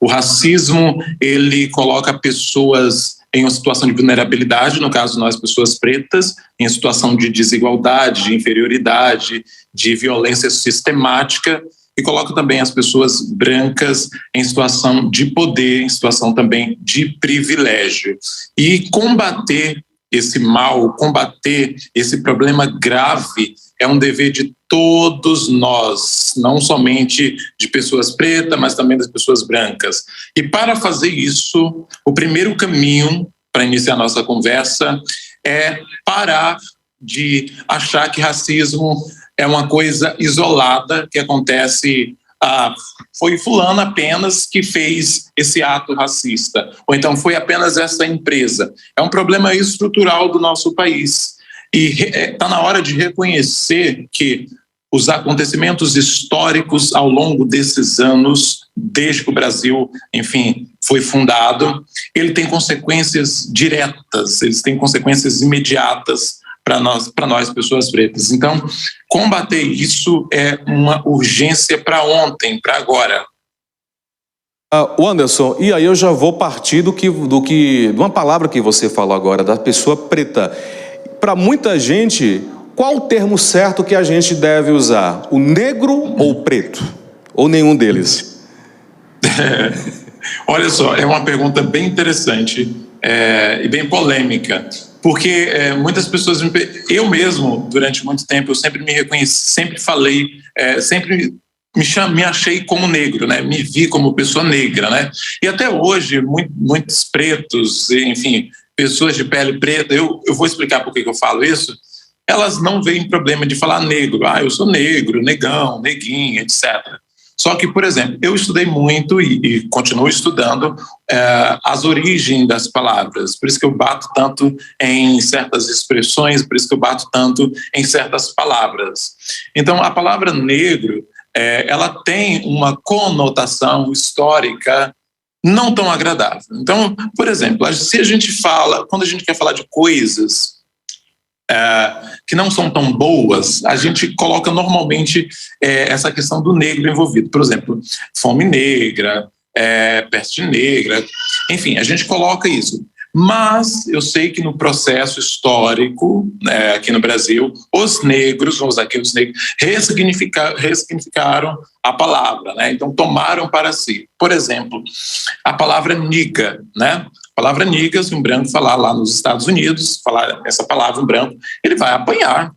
O racismo, ele coloca pessoas em uma situação de vulnerabilidade, no caso nós, pessoas pretas, em situação de desigualdade, de inferioridade, de violência sistemática, e coloca também as pessoas brancas em situação de poder, em situação também de privilégio. E combater esse mal, combater esse problema grave, é um dever de todos nós, não somente de pessoas pretas, mas também das pessoas brancas. E para fazer isso, o primeiro caminho para iniciar a nossa conversa é parar de achar que racismo é uma coisa isolada que acontece, foi fulano apenas que fez esse ato racista, ou então foi apenas essa empresa. É um problema estrutural do nosso país. E está na hora de reconhecer que os acontecimentos históricos ao longo desses anos, desde que o Brasil, enfim, foi fundado, ele tem consequências diretas, eles têm consequências imediatas para nós, pessoas pretas. Então, combater isso é uma urgência para ontem, para agora. Wanderson, e aí eu já vou partir de uma palavra que você falou agora, da pessoa preta. Para muita gente, qual o termo certo que a gente deve usar? O negro ou o preto? Ou nenhum deles? Olha só, é uma pergunta bem interessante e bem polêmica, porque muitas pessoas, eu mesmo, durante muito tempo, eu sempre me reconheci, sempre falei, sempre me achei como negro, né? Me vi como pessoa negra, né? E até hoje, muitos pretos, enfim, pessoas de pele preta, eu vou explicar por que eu falo isso, elas não veem problema de falar negro, eu sou negro, negão, neguinha, etc. Só que, por exemplo, eu estudei muito e continuo estudando as origens das palavras, por isso que eu bato tanto em certas expressões, por isso que eu bato tanto em certas palavras. Então, a palavra negro, ela tem uma conotação histórica não tão agradável. Então, por exemplo, se a gente fala, quando a gente quer falar de coisas que não são tão boas, a gente coloca normalmente essa questão do negro envolvido. Por exemplo, fome negra, peste negra, enfim, a gente coloca isso. Mas eu sei que no processo histórico, aqui no Brasil, os negros, vamos usar aqui os negros, ressignificaram a palavra, né? Então tomaram para si. Por exemplo, a palavra niga, né? A palavra niga, se um branco falar lá nos Estados Unidos, falar essa palavra, um branco, ele vai apanhar,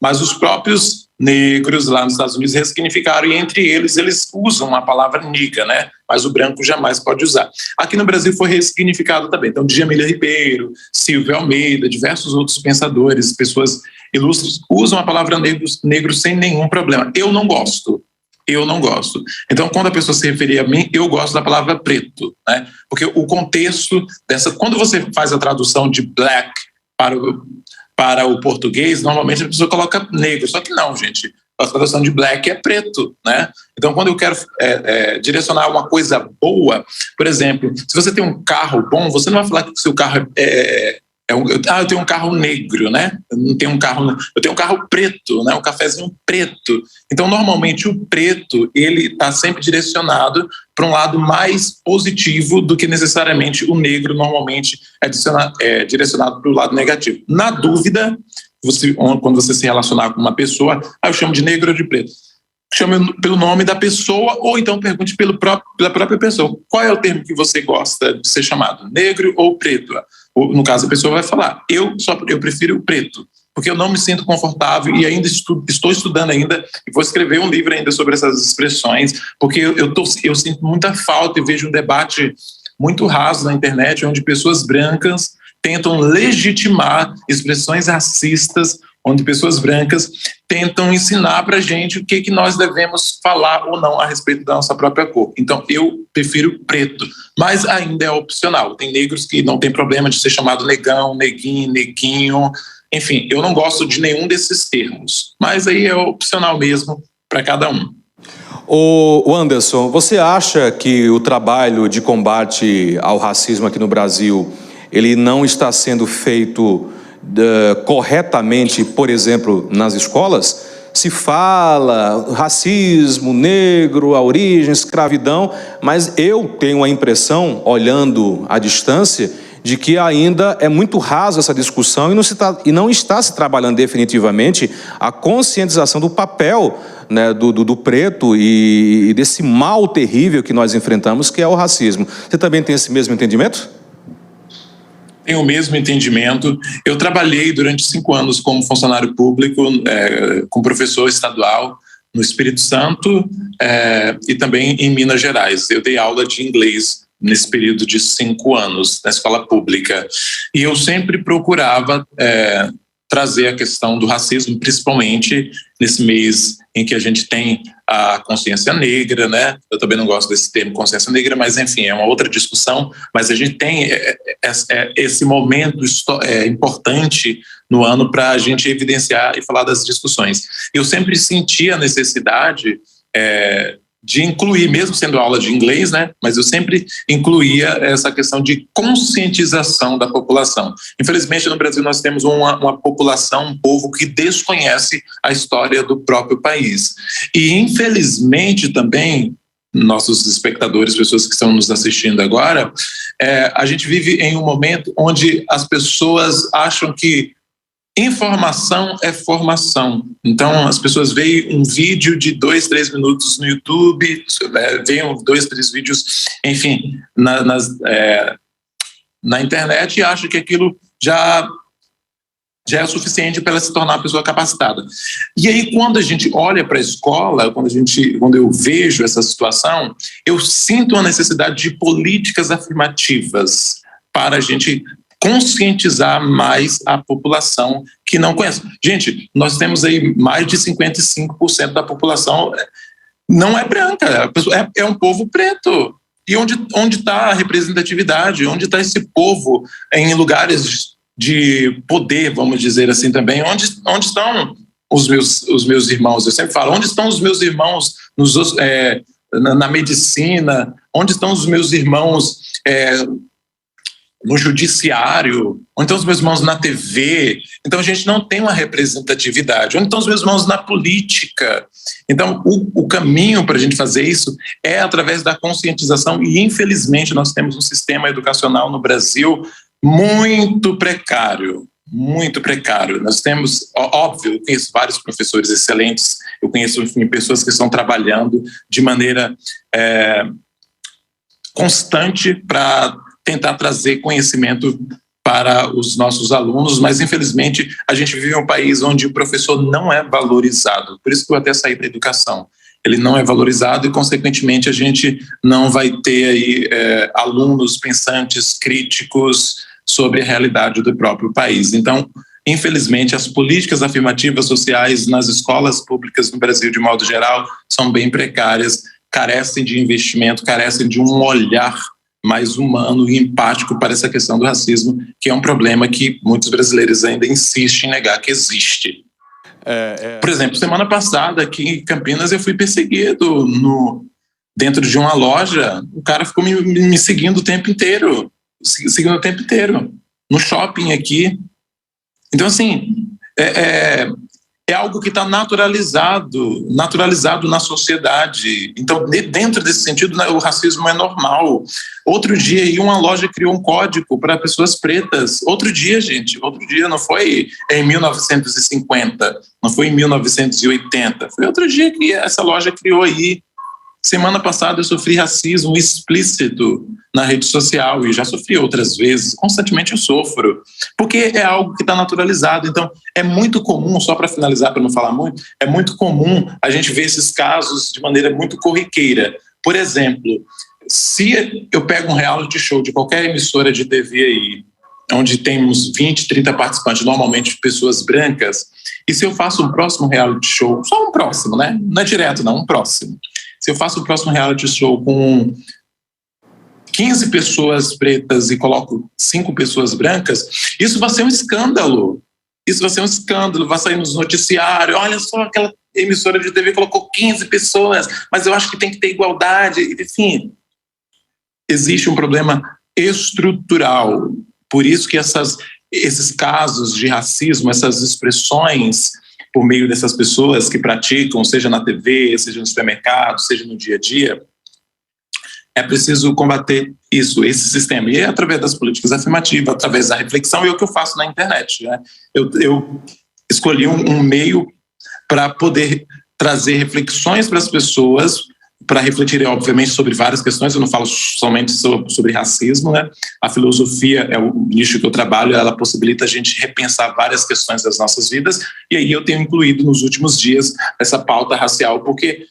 mas os próprios negros lá nos Estados Unidos ressignificaram, e entre eles usam a palavra niga, né? Mas o branco jamais pode usar. Aqui no Brasil foi ressignificado também. Então, Djamila Ribeiro, Silvio Almeida, diversos outros pensadores, pessoas ilustres, usam a palavra negro sem nenhum problema. Eu não gosto. Então, quando a pessoa se referir a mim, eu gosto da palavra preto, né? Porque o contexto quando você faz a tradução de black para o português, normalmente a pessoa coloca negro, só que não, gente. A tradução de black é preto, né? Então, quando eu quero direcionar uma coisa boa, por exemplo, se você tem um carro bom, você não vai falar que o seu carro eu tenho um carro negro, né? Eu tenho um carro preto, né? Um cafezinho preto. Então, normalmente, o preto, ele está sempre direcionado para um lado mais positivo do que necessariamente o negro normalmente é direcionado para o lado negativo. Na dúvida, quando você se relacionar com uma pessoa, eu chamo de negro ou de preto. Chame pelo nome da pessoa, ou então pergunte pela própria pessoa. Qual é o termo que você gosta de ser chamado? Negro ou preto? No caso, a pessoa vai falar, eu prefiro o preto, porque eu não me sinto confortável e ainda estou estudando ainda, e vou escrever um livro ainda sobre essas expressões, porque eu sinto muita falta e vejo um debate muito raso na internet, onde pessoas brancas tentam legitimar expressões racistas, onde pessoas brancas tentam ensinar para a gente o que nós devemos falar ou não a respeito da nossa própria cor. Então, eu prefiro preto, mas ainda é opcional. Tem negros que não tem problema de ser chamado negão, neguinho, neguinho, enfim, eu não gosto de nenhum desses termos, mas aí é opcional mesmo para cada um. Ô Wanderson, você acha que o trabalho de combate ao racismo aqui no Brasil, ele não está sendo feito corretamente, por exemplo, nas escolas? se fala racismo, negro, a origem, escravidão, mas eu tenho a impressão, olhando à distância, de que ainda é muito raso essa discussão e não está se trabalhando definitivamente a conscientização do papel, né, do preto e desse mal terrível que nós enfrentamos, que é o racismo. Você também tem esse mesmo entendimento? Tenho o mesmo entendimento. Eu trabalhei durante 5 anos como funcionário público, como professor estadual no Espírito Santo e também em Minas Gerais. Eu dei aula de inglês nesse período de 5 anos na escola pública. E eu sempre procurava trazer a questão do racismo, principalmente nesse mês em que a gente tem a consciência negra, né? Eu também não gosto desse termo consciência negra, mas enfim, é uma outra discussão, mas a gente tem esse momento importante no ano para a gente evidenciar e falar das discussões. Eu sempre senti a necessidade de incluir, mesmo sendo aula de inglês, né? Mas eu sempre incluía essa questão de conscientização da população. Infelizmente, no Brasil, nós temos uma população, um povo que desconhece a história do próprio país. E, infelizmente, também, nossos espectadores, pessoas que estão nos assistindo agora, a gente vive em um momento onde as pessoas acham que informação é formação. Então, as pessoas veem um vídeo de 2, 3 minutos no YouTube, veem 2, 3 vídeos, enfim, na internet e acham que aquilo já é suficiente para ela se tornar uma pessoa capacitada. E aí, quando a gente olha para a escola, quando eu vejo essa situação, eu sinto a necessidade de políticas afirmativas para a gente conscientizar mais a população que não conhece. Gente, nós temos aí mais de 55% da população não é branca, é um povo preto. E onde está a representatividade? Onde está esse povo em lugares de poder, vamos dizer assim também? Onde estão os meus irmãos? Eu sempre falo, onde estão os meus irmãos na medicina? Onde estão os meus irmãos no judiciário, ou então os meus irmãos na TV? Então a gente não tem uma representatividade. Onde estão os meus irmãos na política? Então o caminho para a gente fazer isso é através da conscientização e infelizmente nós temos um sistema educacional no Brasil muito precário, muito precário. Nós temos, óbvio, eu conheço vários professores excelentes, eu conheço pessoas que estão trabalhando de maneira constante para tentar trazer conhecimento para os nossos alunos, mas infelizmente a gente vive em um país onde o professor não é valorizado, por isso que eu até saí da educação. Ele não é valorizado e, consequentemente, a gente não vai ter aí alunos pensantes, críticos sobre a realidade do próprio país. Então, infelizmente, as políticas afirmativas sociais nas escolas públicas no Brasil, de modo geral, são bem precárias, carecem de investimento, carecem de um olhar mais humano e empático para essa questão do racismo, que é um problema que muitos brasileiros ainda insistem em negar que existe. Por exemplo, semana passada aqui em Campinas eu fui perseguido dentro de uma loja, o cara ficou me seguindo o tempo inteiro, no shopping aqui. Então, assim, é algo que está naturalizado na sociedade. Então, dentro desse sentido, o racismo é normal. Outro dia, aí, uma loja criou um código para pessoas pretas. Outro dia, não foi em 1950, não foi em 1980, foi outro dia que essa loja criou aí. Semana passada eu sofri racismo explícito na rede social e já sofri outras vezes, constantemente eu sofro, porque é algo que está naturalizado. Então é muito comum, só para finalizar, para não falar muito, é muito comum a gente ver esses casos de maneira muito corriqueira. Por exemplo, se eu pego um reality show de qualquer emissora de TV aí, onde temos 20, 30 participantes, normalmente pessoas brancas, e se eu faço um próximo reality show, só um próximo, né? Não é direto não, um próximo. Se eu faço o próximo reality show com 15 pessoas pretas e coloco 5 pessoas brancas, isso vai ser um escândalo. Vai sair nos noticiários. Olha só, aquela emissora de TV colocou 15 pessoas, mas eu acho que tem que ter igualdade. Enfim, existe um problema estrutural. Por isso que esses casos de racismo, essas expressões por meio dessas pessoas que praticam, seja na TV, seja no supermercado, seja no dia a dia, é preciso combater esse sistema. E é através das políticas afirmativas, através da reflexão, e é o que eu faço na internet, né? Eu escolhi um meio para poder trazer reflexões para as pessoas, para refletirem, obviamente, sobre várias questões. Eu não falo somente sobre racismo, né? A filosofia é o nicho que eu trabalho, ela possibilita a gente repensar várias questões das nossas vidas, e aí eu tenho incluído nos últimos dias essa pauta racial, porque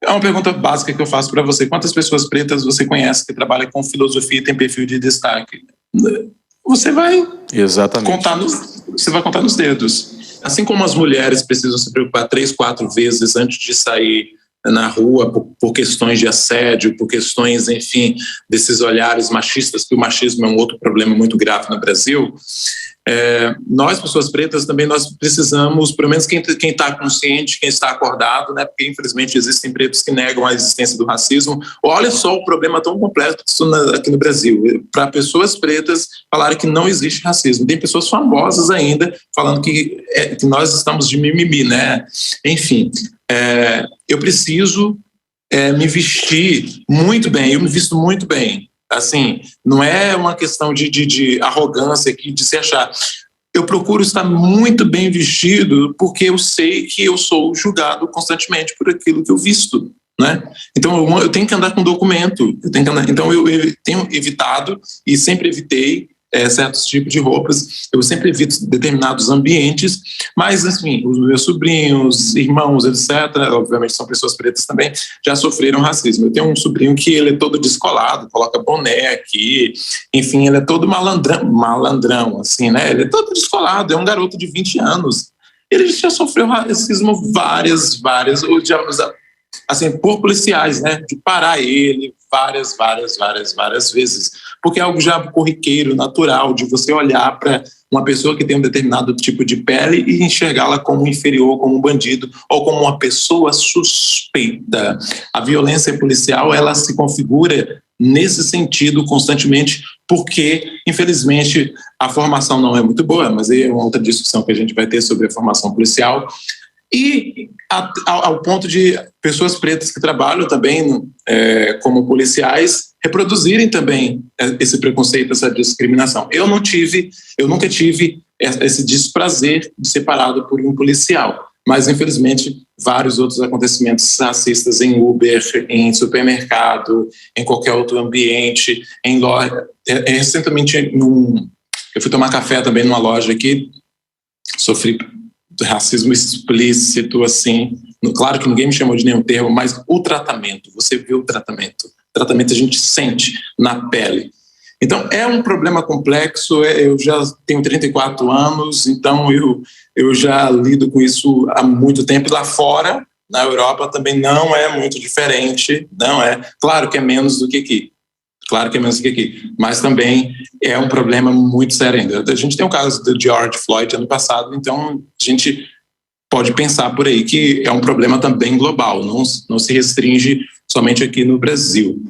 é uma pergunta básica que eu faço para você: quantas pessoas pretas você conhece que trabalham com filosofia e tem perfil de destaque? Você vai contar nos dedos. Assim como as mulheres precisam se preocupar 3, 4 vezes antes de sair na rua por questões de assédio, por questões, enfim, desses olhares machistas, que o machismo é um outro problema muito grave no Brasil. Nós, pessoas pretas, também nós precisamos, pelo menos quem está consciente, quem está acordado, né, porque infelizmente existem pretos que negam a existência do racismo. Olha só o problema tão complexo aqui no Brasil. Para pessoas pretas falarem que não existe racismo. Tem pessoas famosas ainda falando que nós estamos de mimimi, né? Enfim, eu preciso me vestir muito bem. Eu me visto muito bem. Assim, não é uma questão de arrogância aqui, de se achar. Eu procuro estar muito bem vestido porque eu sei que eu sou julgado constantemente por aquilo que eu visto, né? Então eu tenho que andar com documento, então eu tenho evitado e sempre evitei certos tipos de roupas. Eu sempre evito determinados ambientes, mas, assim, os meus sobrinhos, irmãos, etc., obviamente são pessoas pretas também, já sofreram racismo. Eu tenho um sobrinho que ele é todo descolado, coloca boné aqui, enfim, ele é todo malandrão, assim, né? Ele é todo descolado, é um garoto de 20 anos. Ele já sofreu racismo várias, assim, por policiais, né? De parar ele várias vezes, porque é algo já corriqueiro, natural, de você olhar para uma pessoa que tem um determinado tipo de pele e enxergá-la como inferior, como um bandido ou como uma pessoa suspeita. A violência policial, ela se configura nesse sentido constantemente, porque, infelizmente, a formação não é muito boa, mas é uma outra discussão que a gente vai ter sobre a formação policial. E ao ponto de pessoas pretas que trabalham também como policiais reproduzirem também esse preconceito, essa discriminação. Eu nunca tive esse desprazer de ser parado por um policial, mas infelizmente vários outros acontecimentos racistas em Uber, em supermercado, em qualquer outro ambiente, em loja. Recentemente eu fui tomar café também numa loja aqui, sofri racismo explícito, assim. Claro que ninguém me chamou de nenhum termo, mas o tratamento, você vê o tratamento. O tratamento a gente sente na pele. Então, é um problema complexo. Eu já tenho 34 anos, então eu já lido com isso há muito tempo. E lá fora, na Europa, também não é muito diferente, não é. Claro que é menos do que aqui. Mas também é um problema muito sério ainda. A gente tem o caso do George Floyd ano passado, então a gente pode pensar por aí que é um problema também global, não se restringe somente aqui no Brasil.